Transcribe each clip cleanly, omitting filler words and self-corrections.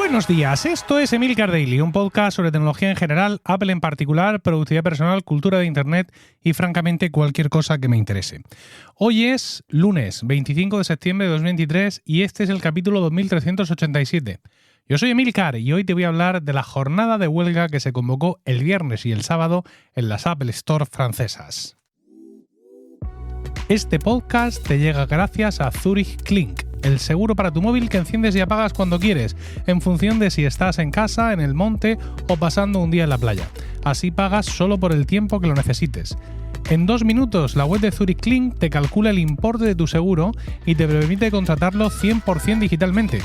Buenos días, esto es Emilcar Daily, un podcast sobre tecnología en general, Apple en particular, productividad personal, cultura de Internet y francamente cualquier cosa que me interese. Hoy es lunes 25 de septiembre de 2023 y este es el capítulo 2387. Yo soy Emilcar y hoy te voy a hablar de la jornada de huelga que se convocó el viernes y el sábado en las Apple Store francesas. Este podcast te llega gracias a Zurich Clink, el seguro para tu móvil que enciendes y apagas cuando quieres, en función de si estás en casa, en el monte o pasando un día en la playa. Así pagas solo por el tiempo que lo necesites. En 2 minutos, la web de Zurich Clink te calcula el importe de tu seguro y te permite contratarlo 100% digitalmente.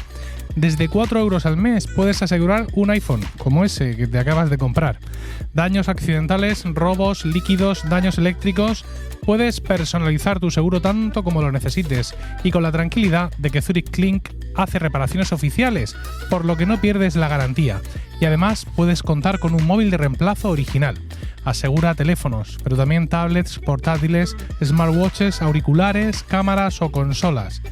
Desde 4 euros al mes puedes asegurar un iPhone, como ese que te acabas de comprar. Daños accidentales, robos, líquidos, daños eléctricos. Puedes personalizar tu seguro tanto como lo necesites y con la tranquilidad de que Zurich Clink hace reparaciones oficiales, por lo que no pierdes la garantía. Y además puedes contar con un móvil de reemplazo original. Asegura teléfonos, pero también tablets, portátiles, smartwatches, auriculares, cámaras o consolas.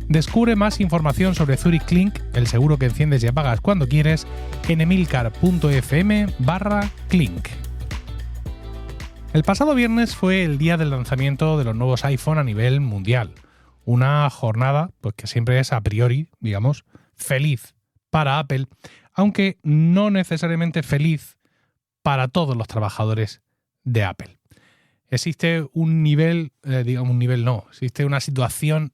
Descubre más información sobre Zurich Clink, el seguro que enciendes y apagas cuando quieres, en emilcar.fm/clink. El pasado viernes fue el día del lanzamiento de los nuevos iPhone a nivel mundial. Una jornada pues, que siempre es a priori, digamos, feliz para Apple, aunque no necesariamente feliz para todos los trabajadores de Apple. Existe un nivel, existe una situación,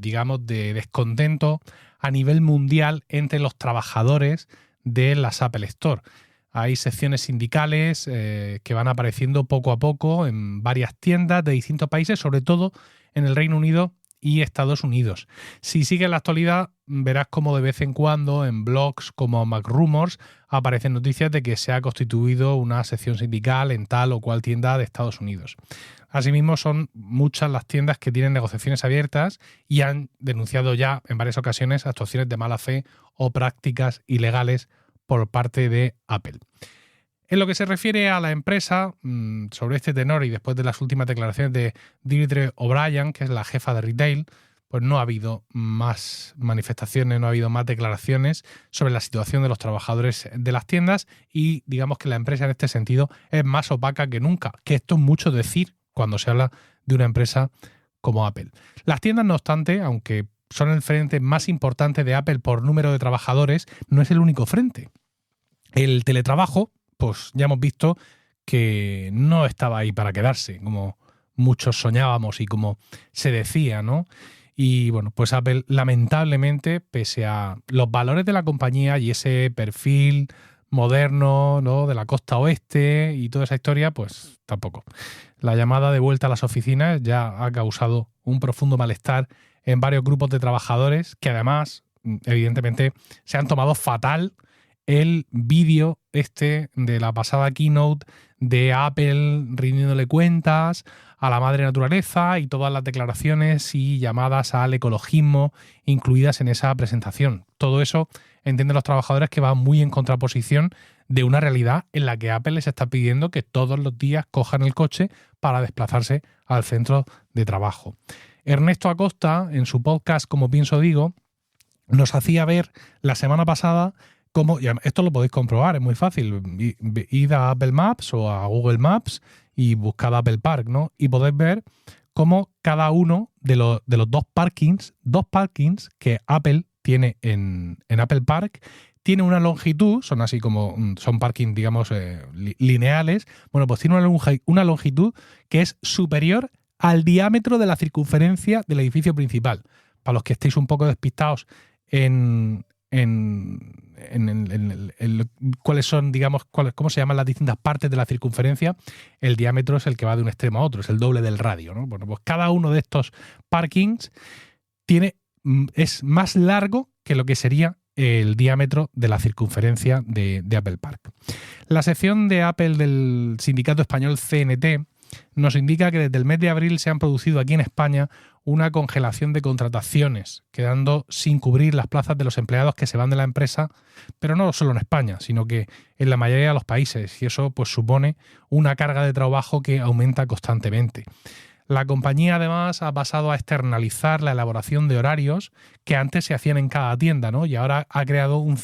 digamos, de descontento a nivel mundial entre los trabajadores de las Apple Store. Hay secciones sindicales que van apareciendo poco a poco en varias tiendas de distintos países, sobre todo en el Reino Unido y Estados Unidos. Si sigues la actualidad, verás como de vez en cuando en blogs como MacRumors aparecen noticias de que se ha constituido una sección sindical en tal o cual tienda de Estados Unidos. Asimismo, son muchas las tiendas que tienen negociaciones abiertas y han denunciado ya en varias ocasiones actuaciones de mala fe o prácticas ilegales por parte de Apple. En lo que se refiere a la empresa, sobre este tenor y después de las últimas declaraciones de Deirdre O'Brien, que es la jefa de retail, pues no ha habido más manifestaciones, no ha habido más declaraciones sobre la situación de los trabajadores de las tiendas y digamos que la empresa en este sentido es más opaca que nunca, que esto es mucho decir cuando se habla de una empresa como Apple. Las tiendas, no obstante, aunque son el frente más importante de Apple por número de trabajadores, no es el único frente. El teletrabajo, pues ya hemos visto que no estaba ahí para quedarse, como muchos soñábamos y como se decía, ¿no? Y bueno, pues Apple lamentablemente, pese a los valores de la compañía y ese perfil moderno, ¿no?, de la costa oeste y toda esa historia, pues tampoco. La llamada de vuelta a las oficinas ya ha causado un profundo malestar en varios grupos de trabajadores que además, evidentemente, se han tomado fatal el vídeo de la pasada keynote de Apple rindiéndole cuentas a la madre naturaleza y todas las declaraciones y llamadas al ecologismo incluidas en esa presentación. Todo eso entienden los trabajadores que va muy en contraposición de una realidad en la que Apple les está pidiendo que todos los días cojan el coche para desplazarse al centro de trabajo. Ernesto Acosta, en su podcast Como Pienso Digo, nos hacía ver la semana pasada cómo, y esto lo podéis comprobar, es muy fácil, id a Apple Maps o a Google Maps y buscad Apple Park, ¿no? Y podéis ver cómo cada uno de los dos parkings que Apple tiene en Apple Park, tiene una longitud, son así como, son parking, digamos, lineales, bueno, pues tiene una longitud que es superior al diámetro de la circunferencia del edificio principal. Para los que estéis un poco despistados en cuáles son, digamos, cómo se llaman las distintas partes de la circunferencia, el diámetro es el que va de un extremo a otro, es el doble del radio, ¿no? Bueno, pues cada uno de estos parkings es más largo que lo que sería el diámetro de la circunferencia de Apple Park. La sección de Apple del sindicato español CNT nos indica que desde el mes de abril se han producido aquí en España una congelación de contrataciones, quedando sin cubrir las plazas de los empleados que se van de la empresa, pero no solo en España, sino que en la mayoría de los países, y eso pues supone una carga de trabajo que aumenta constantemente. La compañía además ha pasado a externalizar la elaboración de horarios que antes se hacían en cada tienda, ¿no? Y ahora ha creado un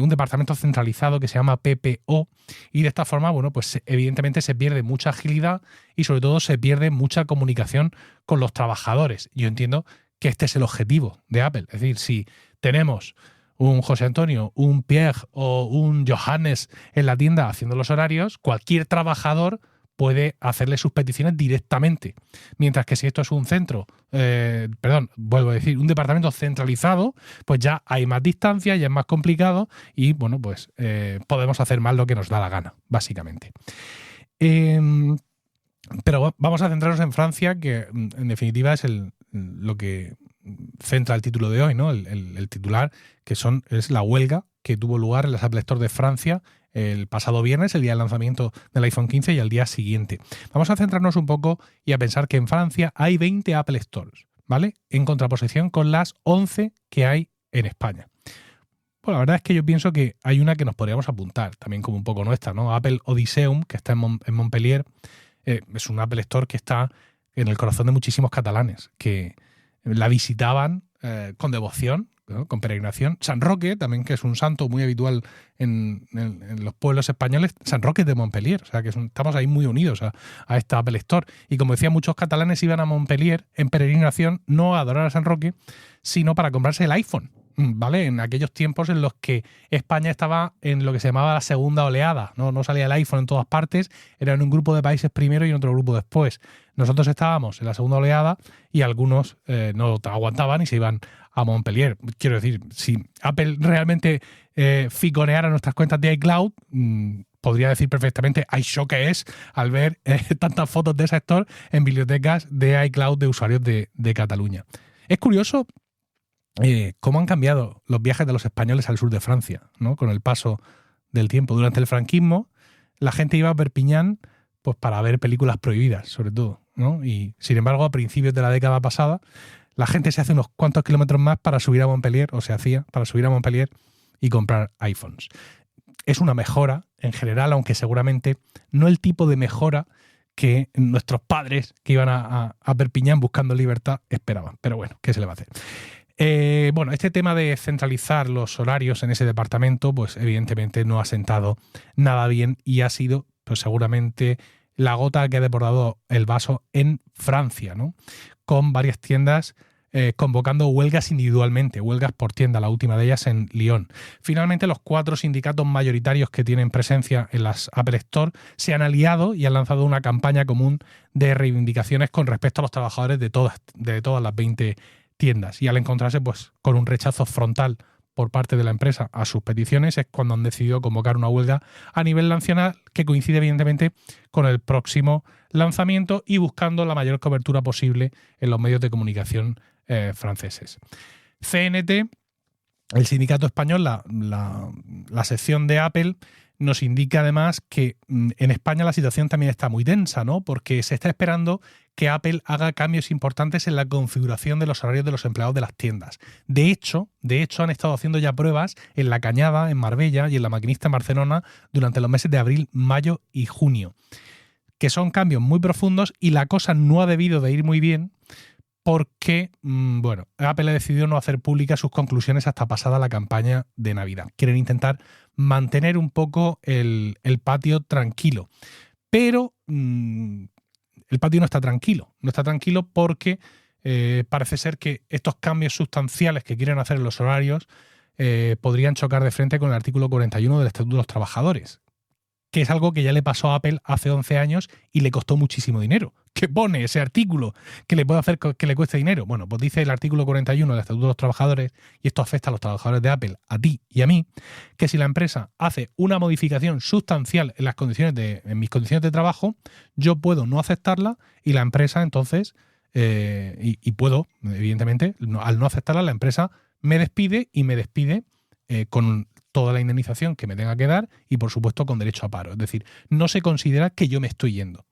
departamento centralizado que se llama PPO, y de esta forma, bueno, pues evidentemente se pierde mucha agilidad y sobre todo se pierde mucha comunicación con los trabajadores. Yo entiendo que este es el objetivo de Apple. Es decir, si tenemos un José Antonio, un Pierre o un Johannes en la tienda haciendo los horarios, cualquier trabajador puede hacerle sus peticiones directamente. Mientras que si esto es un un departamento centralizado, pues ya hay más distancia, ya es más complicado y, bueno, pues podemos hacer más lo que nos da la gana, básicamente. Pero vamos a centrarnos en Francia, que en definitiva es lo que centra el título de hoy, ¿no? El titular, es la huelga que tuvo lugar en las Apple Store de Francia el pasado viernes, el día del lanzamiento del iPhone 15 y al día siguiente. Vamos a centrarnos un poco y a pensar que en Francia hay 20 Apple Stores, ¿vale? En contraposición con las 11 que hay en España. Bueno, la verdad es que yo pienso que hay una que nos podríamos apuntar, también como un poco nuestra, ¿no? Apple Odysseum, que está en Montpellier, es un Apple Store que está en el corazón de muchísimos catalanes que la visitaban con devoción, ¿no? Con peregrinación. San Roque, también, que es un santo muy habitual en los pueblos españoles, San Roque de Montpellier. O sea, que estamos ahí muy unidos a esta Apple Store. Y como decía, muchos catalanes iban a Montpellier en peregrinación, no a adorar a San Roque, sino para comprarse el iPhone, ¿vale? En aquellos tiempos en los que España estaba en lo que se llamaba la segunda oleada, no salía el iPhone en todas partes, era en un grupo de países primero y en otro grupo después. Nosotros estábamos en la segunda oleada y algunos no aguantaban y se iban a Montpellier. Quiero decir, si Apple realmente ficoneara nuestras cuentas de iCloud, podría decir perfectamente ay, show que es al ver tantas fotos de ese store en bibliotecas de iCloud de usuarios de Cataluña. Es curioso cómo han cambiado los viajes de los españoles al sur de Francia, ¿no? Con el paso del tiempo. Durante el franquismo, la gente iba a Perpiñán pues para ver películas prohibidas, sobre todo, ¿no? Y sin embargo, a principios de la década pasada, la gente se hace unos cuantos kilómetros más para subir a Montpellier, o se hacía para subir a Montpellier y comprar iPhones. Es una mejora en general, aunque seguramente no el tipo de mejora que nuestros padres que iban a Perpiñán buscando libertad esperaban. Pero bueno, ¿qué se le va a hacer? Este tema de centralizar los horarios en ese departamento, pues evidentemente no ha sentado nada bien y ha sido, pues seguramente, la gota que ha desbordado el vaso en Francia, ¿no? Con varias tiendas convocando huelgas individualmente, huelgas por tienda, la última de ellas en Lyon. Finalmente, los 4 sindicatos mayoritarios que tienen presencia en las Apple Store se han aliado y han lanzado una campaña común de reivindicaciones con respecto a los trabajadores de todas las 20 tiendas. Y al encontrarse pues con un rechazo frontal por parte de la empresa a sus peticiones, es cuando han decidido convocar una huelga a nivel nacional que coincide evidentemente con el próximo lanzamiento y buscando la mayor cobertura posible en los medios de comunicación franceses. CNT, el sindicato español, la sección de Apple, nos indica además que en España la situación también está muy tensa, ¿no? Porque se está esperando que Apple haga cambios importantes en la configuración de los horarios de los empleados de las tiendas. De hecho, han estado haciendo ya pruebas en La Cañada, en Marbella y en La Maquinista en Barcelona durante los meses de abril, mayo y junio, que son cambios muy profundos y la cosa no ha debido de ir muy bien porque, Apple ha decidido no hacer públicas sus conclusiones hasta pasada la campaña de Navidad. Quieren intentar mantener un poco el patio tranquilo. Pero el patio no está tranquilo. No está tranquilo porque parece ser que estos cambios sustanciales que quieren hacer en los horarios podrían chocar de frente con el artículo 41 del Estatuto de los Trabajadores, que es algo que ya le pasó a Apple hace 11 años y le costó muchísimo dinero. ¿Qué pone ese artículo que le puede hacer que le cueste dinero? Bueno, pues dice el artículo 41 del Estatuto de los Trabajadores, y esto afecta a los trabajadores de Apple, a ti y a mí, que si la empresa hace una modificación sustancial en mis condiciones de trabajo, yo puedo no aceptarla y la empresa entonces, puedo, evidentemente, al no aceptarla, la empresa me despide con toda la indemnización que me tenga que dar y, por supuesto, con derecho a paro. Es decir, no se considera que yo me estoy yendo.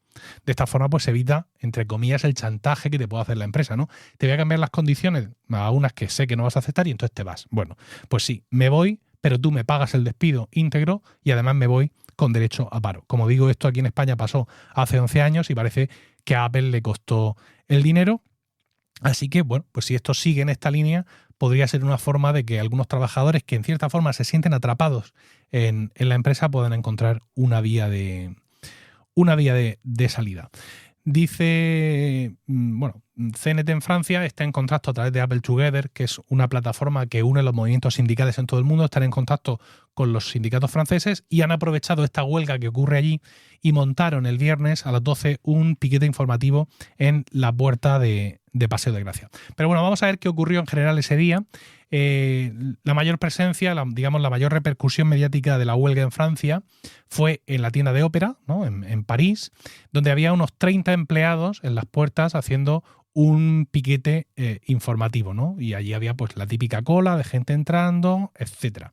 De esta forma, pues se evita, entre comillas, el chantaje que te puede hacer la empresa, ¿no? Te voy a cambiar las condiciones a unas que sé que no vas a aceptar y entonces te vas. Bueno, pues sí, me voy, pero tú me pagas el despido íntegro y además me voy con derecho a paro. Como digo, esto aquí en España pasó hace 11 años y parece que a Apple le costó el dinero. Así que, bueno, pues si esto sigue en esta línea, podría ser una forma de que algunos trabajadores que en cierta forma se sienten atrapados en la empresa puedan encontrar una vía de salida. Dice, bueno, CNT en Francia está en contacto a través de Apple Together, que es una plataforma que une los movimientos sindicales en todo el mundo. Están en contacto con los sindicatos franceses y han aprovechado esta huelga que ocurre allí y montaron el viernes a las 12 un piquete informativo en la puerta de Paseo de Gracia. Pero bueno, vamos a ver qué ocurrió en general ese día. La mayor presencia, la mayor repercusión mediática de la huelga en Francia fue en la tienda de ópera, ¿no? en París, donde había unos 30 empleados en las puertas haciendo un piquete informativo, ¿no? Y allí había pues la típica cola de gente entrando, etcétera.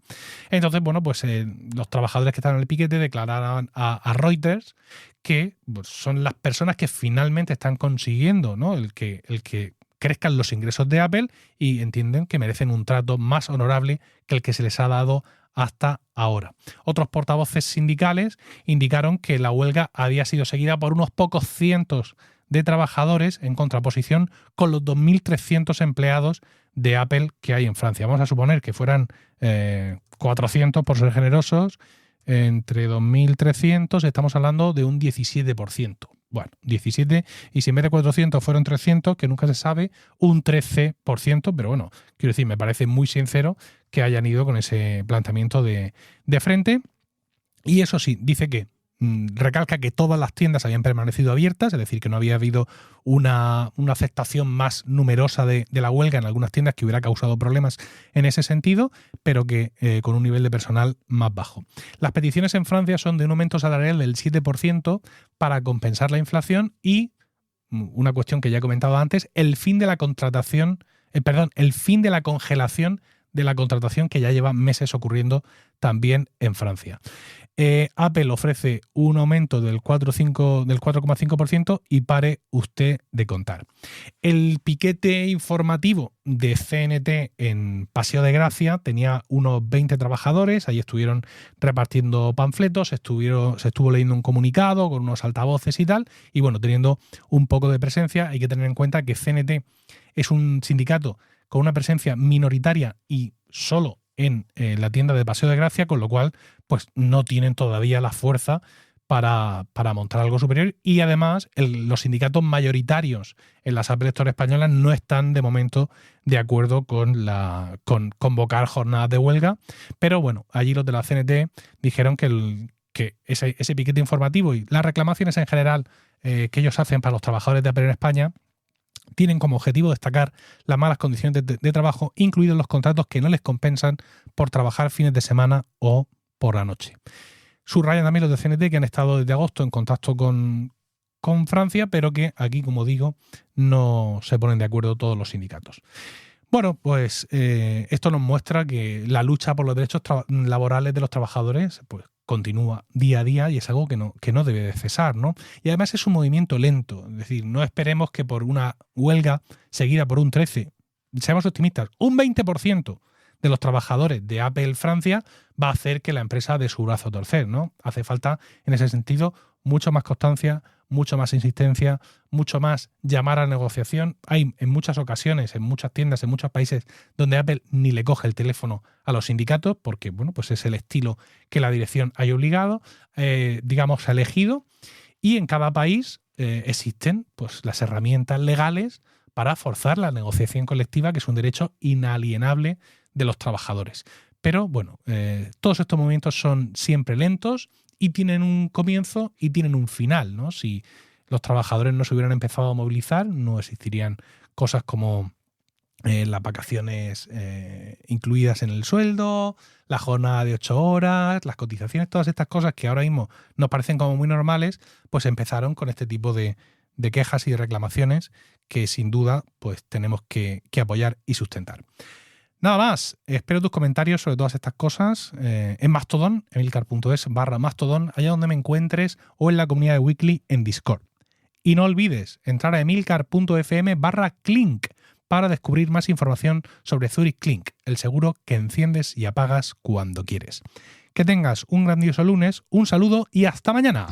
Entonces, bueno, pues los trabajadores que estaban en el piquete declararon a Reuters que pues, son las personas que finalmente están consiguiendo, ¿no? el que crezcan los ingresos de Apple y entienden que merecen un trato más honorable que el que se les ha dado hasta ahora. Otros portavoces sindicales indicaron que la huelga había sido seguida por unos pocos cientos de trabajadores en contraposición con los 2.300 empleados de Apple que hay en Francia. Vamos a suponer que fueran 400 por ser generosos. Entre 2.300 estamos hablando de un 17%. Bueno, 17, y si en vez de 400 fueron 300, que nunca se sabe, un 13%, pero bueno, quiero decir, me parece muy sincero que hayan ido con ese planteamiento de frente. Y eso sí, dice que recalca que todas las tiendas habían permanecido abiertas, es decir, que no había habido una aceptación más numerosa de la huelga en algunas tiendas que hubiera causado problemas en ese sentido, pero que con un nivel de personal más bajo. Las peticiones en Francia son de un aumento salarial del 7% para compensar la inflación y, una cuestión que ya he comentado antes, el fin de la congelación de la contratación que ya lleva meses ocurriendo también en Francia. Apple ofrece un aumento del 4,5% y pare usted de contar. El piquete informativo de CNT en Paseo de Gracia tenía unos 20 trabajadores, ahí estuvieron repartiendo panfletos, se estuvo leyendo un comunicado con unos altavoces y tal, y bueno, teniendo un poco de presencia. Hay que tener en cuenta que CNT es un sindicato con una presencia minoritaria y solo en la tienda de Paseo de Gracia, con lo cual pues no tienen todavía la fuerza para montar algo superior, y además los sindicatos mayoritarios en las Apple Store españolas no están de momento de acuerdo con convocar jornadas de huelga, pero bueno, allí los de la CNT dijeron que ese piquete informativo y las reclamaciones en general que ellos hacen para los trabajadores de Apple en España tienen como objetivo destacar las malas condiciones de trabajo, incluidos los contratos que no les compensan por trabajar fines de semana o por la noche. Subrayan también los de CNT que han estado desde agosto en contacto con Francia, pero que aquí, como digo, no se ponen de acuerdo todos los sindicatos. Bueno, pues esto nos muestra que la lucha por los derechos laborales de los trabajadores pues continúa día a día y es algo que no debe de cesar, ¿no? Y además es un movimiento lento, es decir, no esperemos que por una huelga seguida por un 13%, seamos optimistas, un 20% de los trabajadores de Apple Francia va a hacer que la empresa dé su brazo a torcer, ¿no? Hace falta, en ese sentido, mucho más constancia, mucho más insistencia, mucho más llamar a la negociación. Hay en muchas ocasiones, en muchas tiendas, en muchos países, donde Apple ni le coge el teléfono a los sindicatos porque, bueno, pues es el estilo que la dirección haya obligado, ha elegido, y en cada país existen pues las herramientas legales para forzar la negociación colectiva, que es un derecho inalienable de los trabajadores. Pero, bueno, todos estos movimientos son siempre lentos y tienen un comienzo y tienen un final, ¿no? Si los trabajadores no se hubieran empezado a movilizar, no existirían cosas como las vacaciones incluidas en el sueldo, la jornada de 8 horas, las cotizaciones, todas estas cosas que ahora mismo nos parecen como muy normales, pues empezaron con este tipo de quejas y de reclamaciones que sin duda pues tenemos que apoyar y sustentar. Nada más, espero tus comentarios sobre todas estas cosas en Mastodon, emilcar.es/Mastodon, allá donde me encuentres, o en la comunidad de Weekly en Discord. Y no olvides entrar a emilcar.fm/Clink para descubrir más información sobre Zurich Clink, el seguro que enciendes y apagas cuando quieres. Que tengas un grandioso lunes, un saludo y hasta mañana.